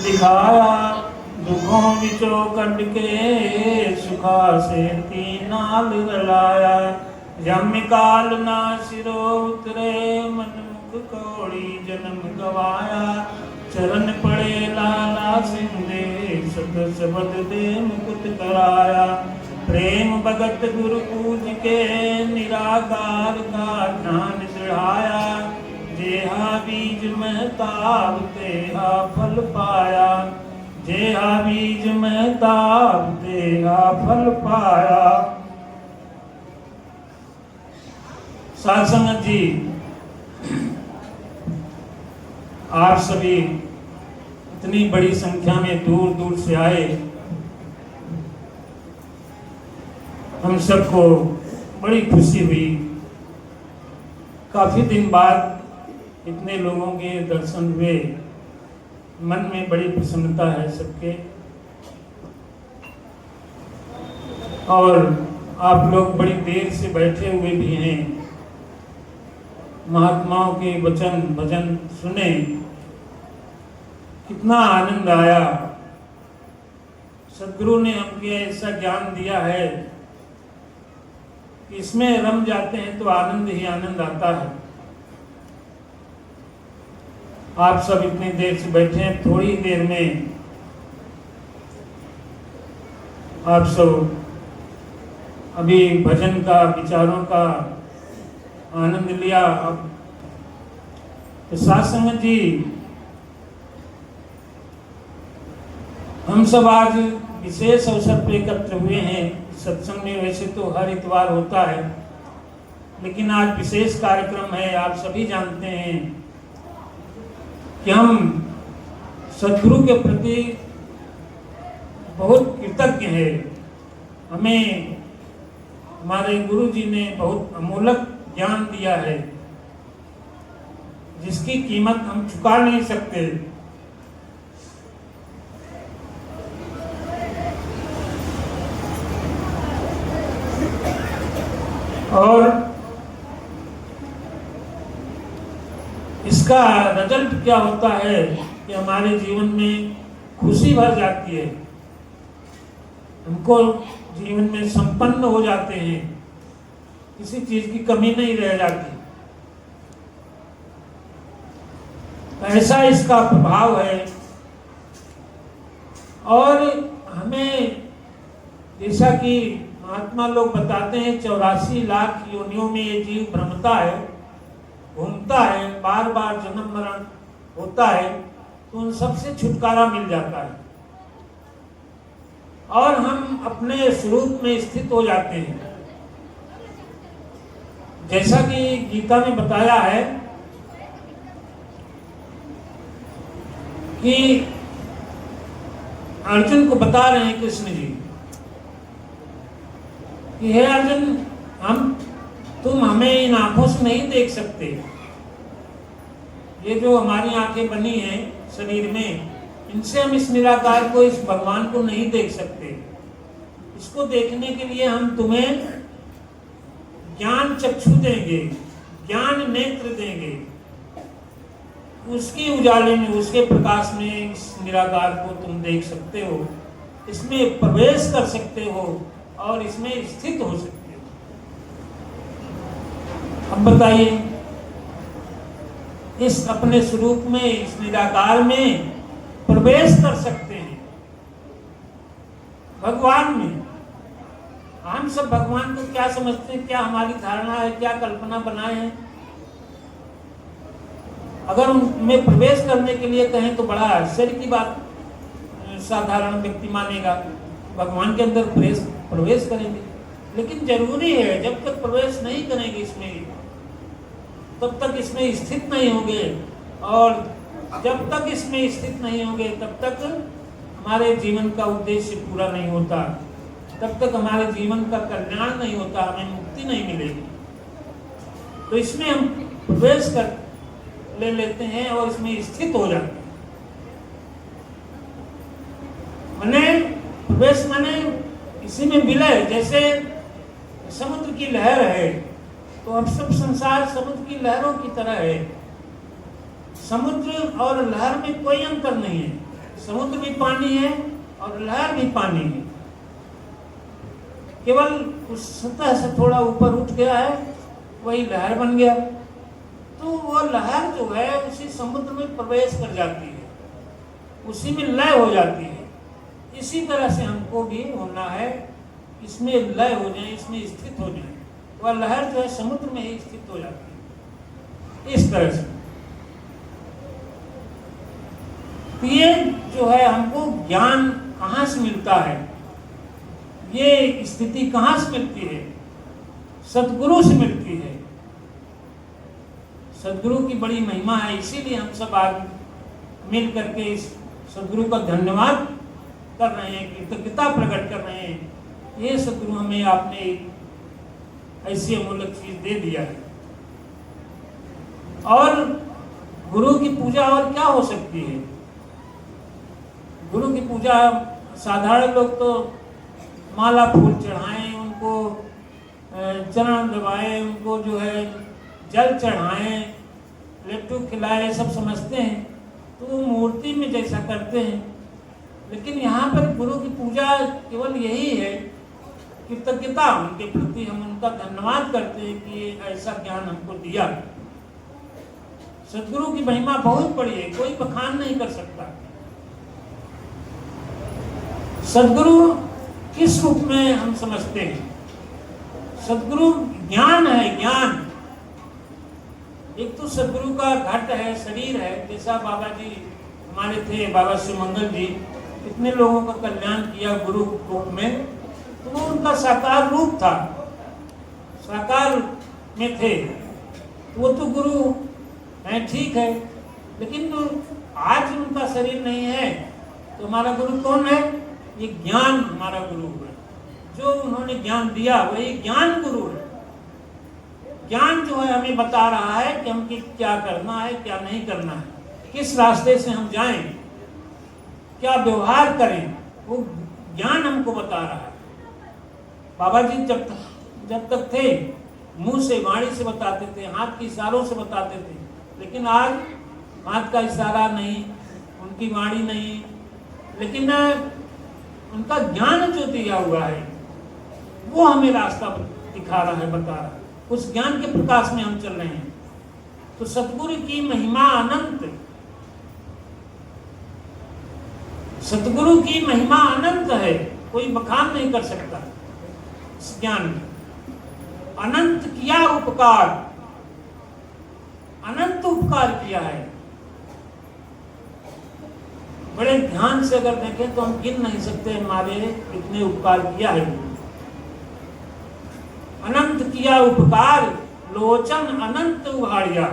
दिखाया दुखों बिचो कंड के सुखा से तीनाल रलाया। यम काल ना सिरो उतरे मन मुख कौड़ी जन्म गवाया। चरण पड़े लाला सिंधे सत सबद दे मुकुट कराया। प्रेम भगत गुरु पूज के निराकार का ध्यान दृढ़ाया। जेहा बीज महताब तेहा फल पाया। जेहा बीज महताब तेहा फल पाया। साध संगत जी, आप सभी इतनी बड़ी संख्या में दूर दूर से आए, हम सबको बड़ी खुशी हुई। काफी दिन बाद इतने लोगों के दर्शन हुए, मन में बड़ी प्रसन्नता है सबके। और आप लोग बड़ी देर से बैठे हुए भी हैं, महात्माओं के वचन भजन सुने, कितना आनंद आया। सद्गुरु ने हमको ऐसा ज्ञान दिया है, इसमें रम जाते हैं तो आनंद ही आनंद आता है। आप सब इतनी देर से बैठे हैं, थोड़ी देर में आप सब अभी भजन का, विचारों का आनंद लिया। अब तो साध संगत जी, हम सब आज विशेष अवसर पर एकत्र हुए हैं। सत्संग में वैसे तो हर इतवार होता है, लेकिन आज विशेष कार्यक्रम है। आप सभी जानते हैं कि हम सद्गुरु के प्रति बहुत कृतज्ञ हैं। हमें हमारे गुरु जी ने बहुत अमूल्य ज्ञान दिया है, जिसकी कीमत हम चुका नहीं सकते। और इसका रिजल्ट क्या होता है कि हमारे जीवन में खुशी भर जाती है, हमको जीवन में संपन्न हो जाते हैं, किसी चीज की कमी नहीं रह जाती। ऐसा इसका प्रभाव है। और हमें, जैसा कि महात्मा लोग बताते हैं, 84 लाख योनियों में ये जीव भ्रमता है, घूमता है, बार बार जन्म मरण होता है, तो उन सबसे छुटकारा मिल जाता है और हम अपने स्वरूप में स्थित हो जाते हैं। जैसा कि गीता में बताया है कि अर्जुन को बता रहे हैं कृष्ण जी कि हे अर्जुन, तुम हमें इन आंखों से नहीं देख सकते। ये जो हमारी आंखें बनी हैं शरीर में, इनसे हम इस निराकार को, इस भगवान को नहीं देख सकते। इसको देखने के लिए हम तुम्हें ज्ञान चक्षु देंगे, ज्ञान नेत्र देंगे। उसकी उजाले में, उसके प्रकाश में इस निराकार को तुम देख सकते हो, इसमें प्रवेश कर सकते हो और इसमें स्थित हो सकते हो। अब बताइए, इस अपने स्वरूप में, इस निराकार में प्रवेश कर सकते हैं, भगवान में। हम सब भगवान को क्या समझते हैं, क्या हमारी धारणा है, क्या कल्पना बनाए हैं? अगर उनमें प्रवेश करने के लिए कहें तो बड़ा आश्चर्य की बात साधारण व्यक्ति मानेगा। भगवान के अंदर प्रवेश करेंगे, लेकिन जरूरी है, जब तक प्रवेश नहीं करेंगे इसमें, तब तक इसमें स्थित नहीं होंगे। और जब तक इसमें स्थित नहीं होंगे, तब तक हमारे जीवन का उद्देश्य पूरा नहीं होता, तब तक हमारे जीवन का कल्याण नहीं होता, हमें मुक्ति नहीं मिलेगी। तो इसमें हम प्रवेश कर ले लेते हैं और इसमें स्थित हो जाते हैं। माने प्रवेश माने इसी में विलय। जैसे समुद्र की लहर है, तो अब सब संसार समुद्र की लहरों की तरह है। समुद्र और लहर में कोई अंतर नहीं है। समुद्र भी पानी है और लहर भी पानी है, केवल उस सतह से थोड़ा ऊपर उठ गया है, वही लहर बन गया। तो वो लहर जो है उसी समुद्र में प्रवेश कर जाती है, उसी में लय हो जाती है। इसी तरह से हमको भी होना है, इसमें लय हो जाए, इसमें स्थित हो जाए। वह लहर जो है समुद्र में ही स्थित हो जाती है, इस तरह से। तो ये जो है हमको ज्ञान कहाँ से मिलता है, ये स्थिति कहाँ से मिलती है? सद्गुरु से मिलती है। सद्गुरु की बड़ी महिमा है, इसीलिए हम सब आज मिल करके इस सद्गुरु का धन्यवाद कर रहे हैं, कृतज्ञता प्रकट कर रहे हैं। ये सद्गुरु हमें आपने ऐसी अमूल्य चीज दे दिया है। और गुरु की पूजा और क्या हो सकती है? गुरु की पूजा साधारण लोग तो माला फूल चढ़ाएं, उनको चरण दबाएं, उनको जो है जल चढ़ाएं, लड्डू खिलाएं, सब समझते हैं, तो वो मूर्ति में जैसा करते हैं। लेकिन यहाँ पर गुरु की पूजा केवल यही है, कृतज्ञता उनके प्रति, हम उनका धन्यवाद करते हैं कि ऐसा ज्ञान हमको दिया। सद्गुरु की महिमा बहुत बड़ी है, कोई बखान नहीं कर सकता। सद्गुरु किस रूप में हम समझते हैं? सद्गुरु ज्ञान है, ज्ञान। एक तो सद्गुरु का घट है, शरीर है, जैसा बाबा जी हमारे थे, बाबा शिवमंगल जी, कितने लोगों का कल्याण किया गुरु रूप में, तो वो उनका साकार रूप था, साकार में थे, वो तो गुरु है, ठीक है। लेकिन तो आज उनका शरीर नहीं है, तो हमारा गुरु कौन है? ये ज्ञान हमारा गुरु है, जो उन्होंने ज्ञान दिया वही ज्ञान गुरु है। ज्ञान जो है हमें बता रहा है कि हम क्या करना है, क्या नहीं करना है, किस रास्ते से हम जाएं, क्या व्यवहार करें, वो ज्ञान हमको बता रहा है। बाबा जी जब तक थे, मुंह से, वाणी से बताते थे, हाथ के इशारों से बताते थे। लेकिन आज हाथ का इशारा नहीं, उनकी वाणी नहीं, लेकिन उनका ज्ञान जो दिया हुआ है वो हमें रास्ता दिखा रहा है, बता रहा है। उस ज्ञान के प्रकाश में हम चल रहे हैं। तो सतगुरु की महिमा अनंत, सतगुरु की महिमा अनंत है, कोई बखान नहीं कर सकता इस ज्ञान में। अनंत किया उपकार, अनंत उपकार किया है। बड़े ध्यान से अगर देखें तो हम गिन नहीं सकते हमारे कितने उपकार किया है। अनंत किया उपकार, लोचन अनंत उघाड़िया।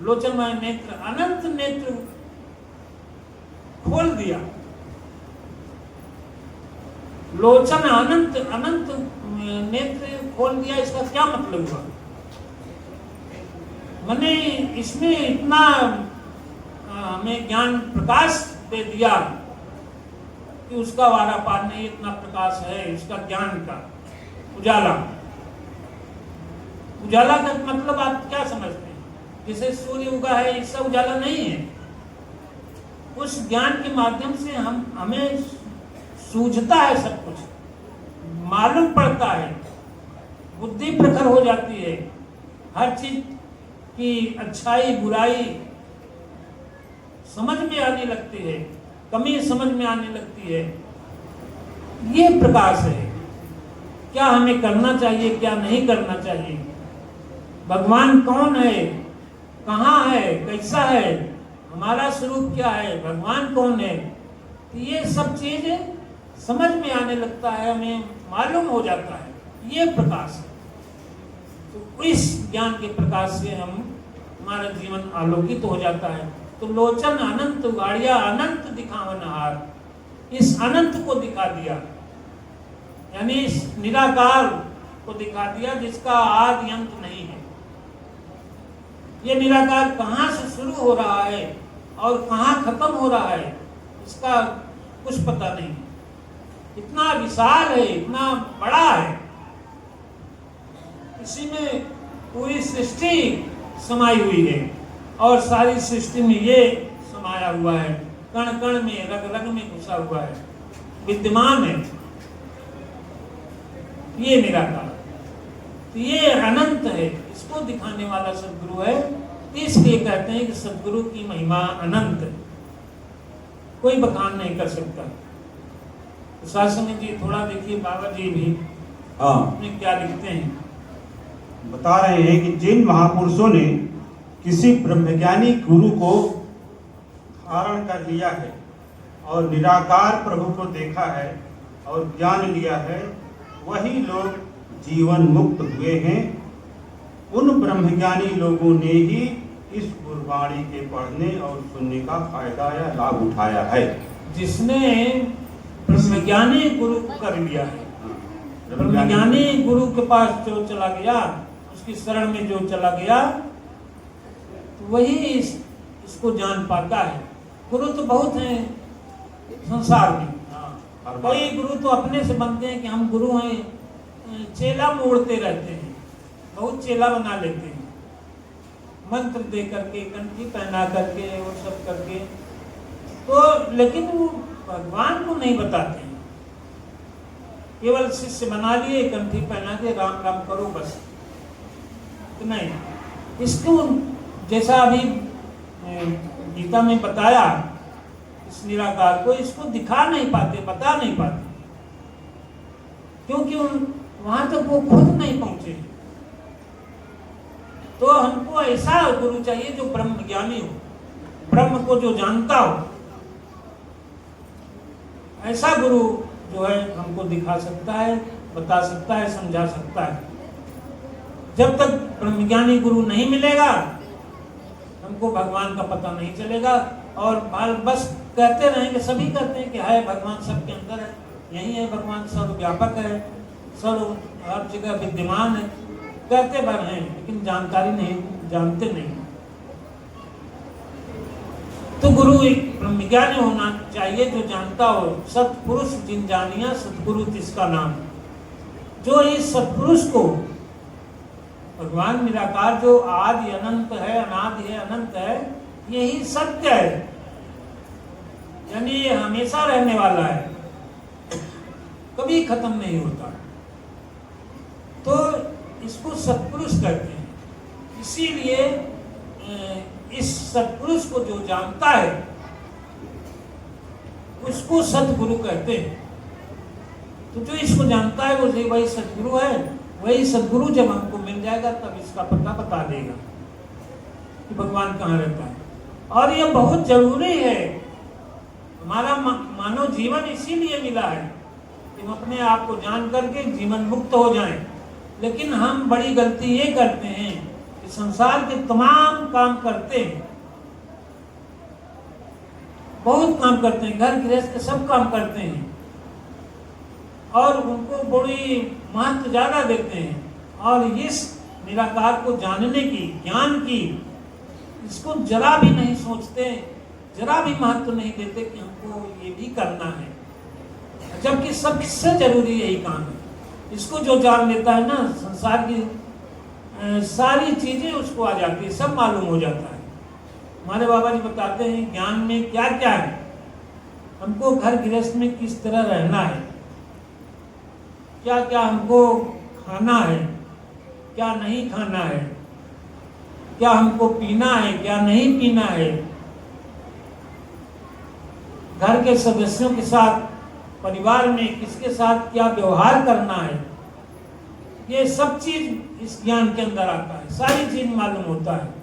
लोचन में नेत्र, अनंत नेत्र खोल दिया। लोचन अनंत, अनंत नेत्र खोल दिया, इसका क्या मतलब हुआ? मैंने इसमें इतना हमें ज्ञान प्रकाश दे दिया कि उसका वारा पार नहीं, इतना प्रकाश है इसका ज्ञान का। उजाला, उजाला का मतलब आप क्या समझते हैं? जैसे सूर्य उगा है, इसका उजाला नहीं है। उस ज्ञान के माध्यम से हमें सूझता है, सब कुछ मालूम पड़ता है, बुद्धि प्रखर हो जाती है, हर चीज की अच्छाई बुराई समझ में आने लगती है, कमी समझ में आने लगती है। ये प्रकाश है। क्या हमें करना चाहिए, क्या नहीं करना चाहिए, भगवान कौन है, कहाँ है, कैसा है, हमारा स्वरूप क्या है, भगवान कौन है, तो ये सब चीज समझ में आने लगता है, हमें मालूम हो जाता है। ये प्रकाश है। तो इस ज्ञान के प्रकाश से हमारा जीवन आलोकित हो जाता है। तो लोचन अनंत उगाड़िया, अनंत दिखावनहार, इस अनंत को दिखा दिया, यानी इस निराकार को दिखा दिया जिसका आदि अंत नहीं है। ये निराकार कहाँ से शुरू हो रहा है और कहाँ खत्म हो रहा है, इसका कुछ पता नहीं। इतना विशाल है, इतना बड़ा है, इसी में पूरी सृष्टि समाई हुई है और सारी सृष्टि में ये समाया हुआ है। कण कण में, रग रग में घुसा हुआ है, विद्यमान है, ये निराकार। तो ये अनंत है, इसको दिखाने वाला सदगुरु है। इसलिए कहते हैं कि सदगुरु की महिमा अनंत है, कोई बखान नहीं कर सकता। तो शासन जी थोड़ा देखिए, बाबा जी भी अपने क्या लिखते हैं। बता रहे हैं कि जिन महापुरुषों ने किसी ब्रह्मज्ञानी गुरु को धारण कर लिया है और निराकार प्रभु को देखा है और ज्ञान लिया है, वही लोग जीवन मुक्त हुए हैं। उन ब्रह्मज्ञानी लोगों ने ही इस गुरबाणी के पढ़ने और सुनने का फायदा या लाभ उठाया है। जिसने ब्रह्मज्ञानी गुरु को कर लिया है, ब्रह्मज्ञानी गुरु के पास जो चला गया, उसकी शरण में जो चला गया, तो वही इसको जान पाता है। गुरु तो बहुत हैं संसार में, कई गुरु तो अपने से बनते हैं कि हम गुरु हैं, चेला मोड़ते रहते हैं, बहुत चेला बना लेते हैं, मंत्र दे करके, कंठी पहना करके और सब करके, तो लेकिन वो भगवान को नहीं बताते हैं। केवल शिष्य बना लिए, कंठी पहना के राम राम करो बस, तो नहीं। इसको जैसा अभी गीता में बताया, इस निराकार को इसको दिखा नहीं पाते, बता नहीं पाते, क्योंकि वहां तक वो खुद नहीं पहुंचे। तो हमको ऐसा गुरु चाहिए जो ब्रह्म ज्ञानी हो, ब्रह्म को जो जानता हो, ऐसा गुरु जो है हमको दिखा सकता है, बता सकता है, समझा सकता है। जब तक ब्रह्मज्ञानी गुरु नहीं मिलेगा, हमको भगवान का पता नहीं चलेगा। और बस कहते रहेंगे, सभी कहते हैं कि है भगवान सबके अंदर है, यही है भगवान, सर्वव्यापक है, सर्व हर जगह विद्यमान है, कहते भर हैं, लेकिन जानकारी नहीं, जानते नहीं। तो गुरु एक ब्रह्मज्ञानी होना चाहिए जो जानता हो। सत्पुरुष जिन जानिया सतगुरु तिसका नाम। जो इस सत्पुरुष को, भगवान निराकार जो आदि अनंत है, अनादि है, अनंत है, यही सत्य है, यानी ये हमेशा रहने वाला है, कभी खत्म नहीं होता। तो इसको सत्पुरुष कहते हैं। इसीलिए इस सत्पुरुष को जो जानता है उसको सतगुरु कहते हैं। तो जो इसको जानता है वो वही सतगुरु है। वही सदगुरु जब हमको मिल जाएगा तब इसका पता बता देगा कि भगवान कहाँ रहता है। और यह बहुत जरूरी है, हमारा मानव जीवन इसीलिए मिला है कि हम अपने आप को जान करके जीवन मुक्त हो जाएं। लेकिन हम बड़ी गलती ये करते हैं कि संसार के तमाम काम करते हैं, बहुत काम करते हैं, घर गृहस्थ के सब काम करते हैं और उनको बड़ी महत्व ज्यादा देते हैं। और इस निराकार को जानने की, ज्ञान की, इसको जरा भी नहीं सोचते, जरा भी महत्व नहीं देते कि हमको ये भी करना है, जबकि सबसे जरूरी यही काम है। इसको जो जान लेता है ना, संसार की सारी चीजें उसको आ जाती है, सब मालूम हो जाता है। हमारे बाबा जी बताते हैं ज्ञान में क्या क्या है, हमको घर गृहस्थ में किस तरह रहना है, क्या क्या हमको खाना है, क्या नहीं खाना है, क्या हमको पीना है, क्या नहीं पीना है, घर के सदस्यों के साथ, परिवार में किसके साथ क्या व्यवहार करना है, ये सब चीज इस ज्ञान के अंदर आता है। सारी चीज मालूम होता है।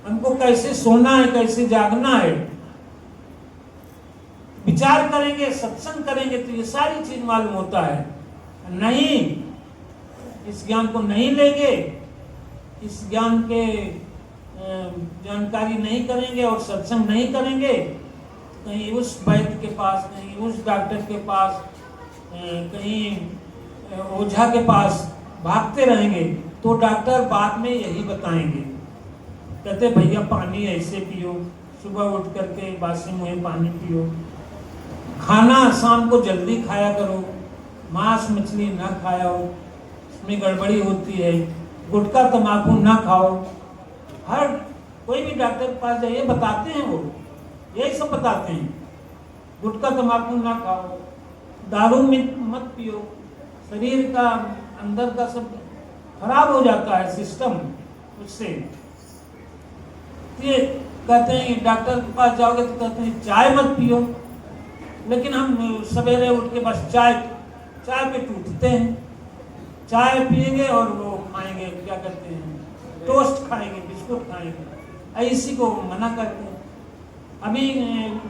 हमको कैसे सोना है, कैसे जागना है, विचार करेंगे, सत्संग करेंगे तो ये सारी चीज मालूम होता है। नहीं, इस ज्ञान को नहीं लेंगे, इस ज्ञान के जानकारी नहीं करेंगे और सत्संग नहीं करेंगे, कहीं उस वैद्य के पास, कहीं उस डॉक्टर के पास, कहीं ओझा के पास भागते रहेंगे, तो डॉक्टर बाद में यही बताएंगे, कहते भैया पानी ऐसे पियो, सुबह उठ करके बासी मुँह पानी पियो, खाना शाम को जल्दी खाया करो, मांस मछली ना खाया हो, उसमें गड़बड़ी होती है, गुटखा तंबाकू ना खाओ। हर कोई भी डॉक्टर के पास जाइए, बताते हैं वो यही सब बताते हैं। गुटखा तंबाकू ना खाओ, दारू मत पियो, शरीर का अंदर का सब खराब हो जाता है सिस्टम उससे। ये कहते हैं डॉक्टर के पास जाओगे तो कहते हैं चाय मत पियो, लेकिन हम सवेरे उठ के बस चाय पे टूटते हैं। चाय पिएंगे और वो खाएंगे, क्या करते हैं, टोस्ट खाएंगे, बिस्कुट खाएंगे, इसी को मना करते हैं। अभी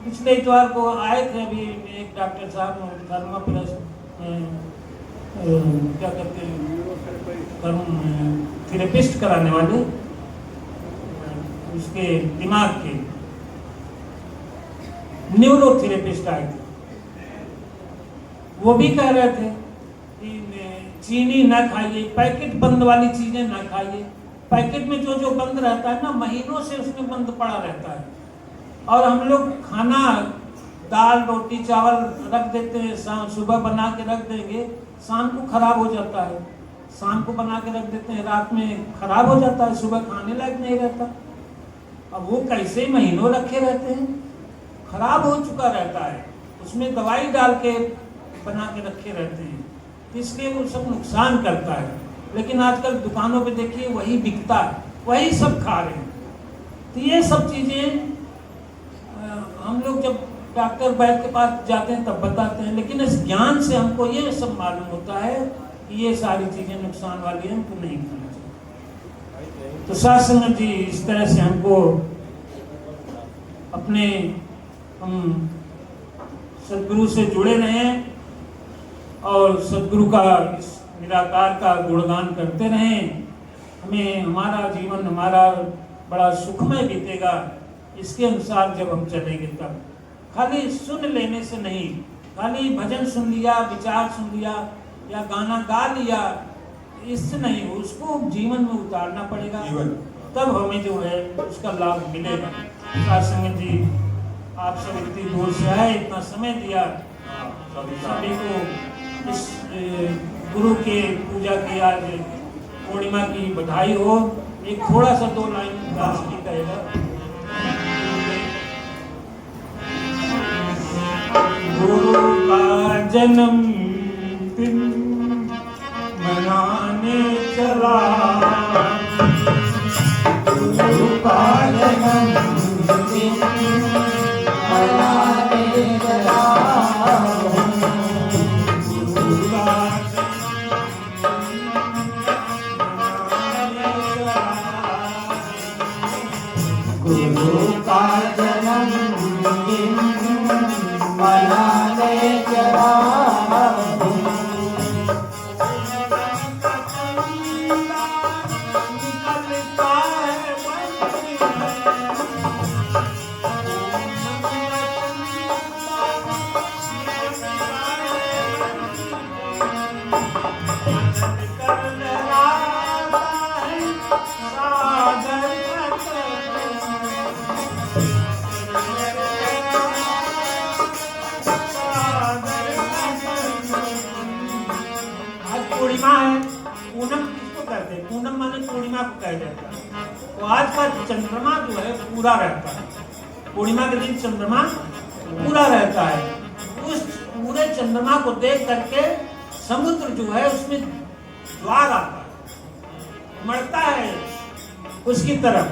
पिछले इतवार को आए थे अभी एक डॉक्टर साहब थर्मा प्लस क्या कहते हैं थेरेपिस्ट कराने वाले, उसके दिमाग के न्यूरोथेरेपिस्ट आए थे। वो भी कह रहे थे कि चीनी ना खाइए, पैकेट बंद वाली चीजें ना खाइए। पैकेट में जो बंद रहता है ना, महीनों से उसमें बंद पड़ा रहता है। और हम लोग खाना दाल रोटी चावल रख देते हैं, सुबह बना के रख देंगे, शाम को खराब हो जाता है। शाम को बना के रख देते हैं, रात में खराब हो जाता है, सुबह खाने लायक नहीं रहता। अब वो कैसे महीनों रखे रहते हैं, खराब हो चुका रहता है, उसमें दवाई डाल के बना के रखे रहते हैं, तो इसलिए वो सब नुकसान करता है। लेकिन आजकल दुकानों पे देखिए वही बिकता है, वही सब खा रहे हैं। तो ये सब चीजें हम लोग जब डॉक्टर वैद्य के पास जाते हैं तब बताते हैं, लेकिन इस ज्ञान से हमको ये सब मालूम होता है कि ये सारी चीजें नुकसान वाली हैं, हमको नहीं खाना चाहिए। तो साथ संगत जी, इस तरह से हमको अपने हम सदगुरु से जुड़े रहें और सदगुरु का इस निराकार का गुणगान करते रहें। हमें हमारा जीवन हमारा बड़ा सुखमय बीतेगा इसके अनुसार जब हम चलेंगे। तब खाली सुन लेने से नहीं, खाली भजन सुन लिया, विचार सुन लिया या गाना गा लिया, इससे नहीं, उसको जीवन में उतारना पड़ेगा, तब हमें जो है उसका लाभ मिलेगा। साथ संगत जी, आप सब इतनी दूर से आए, इतना समय दिया, सभी को इस गुरु के पूजा की आज पूर्णिमा की बधाई हो। एक थोड़ा सा 2 लाइन दास की कहेगा। गुरु का जन्म दिन मनाने चला, गुरु का जन्म दिन मनाने चला, गुरु का जन्मदिन मनाने चला, पूर्णिमा है। पूनम किसको कहते हैं? पूनम माने पूर्णिमा को कहा जाता है। तो आज का चंद्रमा जो है पूरा रहता है, पूर्णिमा के दिन चंद्रमा पूरा रहता है। उस पूरे चंद्रमा को देख करके समुद्र जो है उसमें ज्वार आता है, उमड़ता है उसकी तरफ।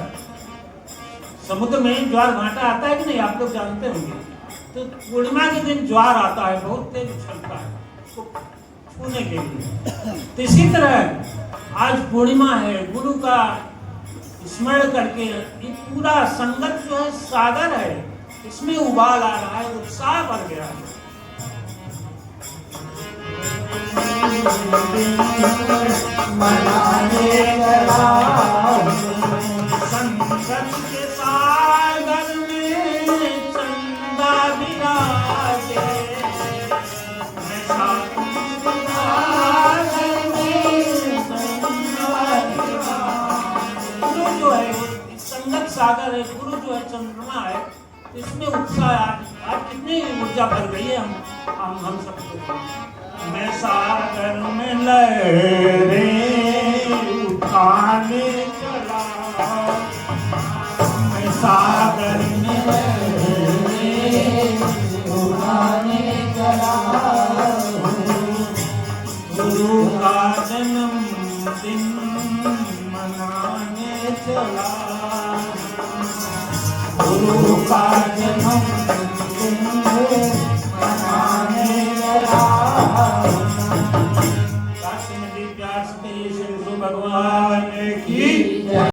समुद्र में ज्वार भाटा आता है कि नहीं, आप लोग जानते होंगे। तो पूर्णिमा के दिन ज्वार आता है, बहुत तेज उछलता है उसको छूने के लिए। तो इसी तरह आज पूर्णिमा है, गुरु का स्मरण करके ये पूरा संगत जो है सागर है, इसमें उबाल आ रहा है, उत्साह बढ़ गया है। संगत के सागर में चंदा विराजे, गुरु जो है संगत सागर है, गुरु जो है चंद्रमा है, इसमें उत्साह आज कितनी ऊर्जा भर गई है हम सबको। मैं सागर में लहरें उठाने चला, मैं सागर में गुरु का जन्मदिन मनाने चला, गुरु का जन्मदिन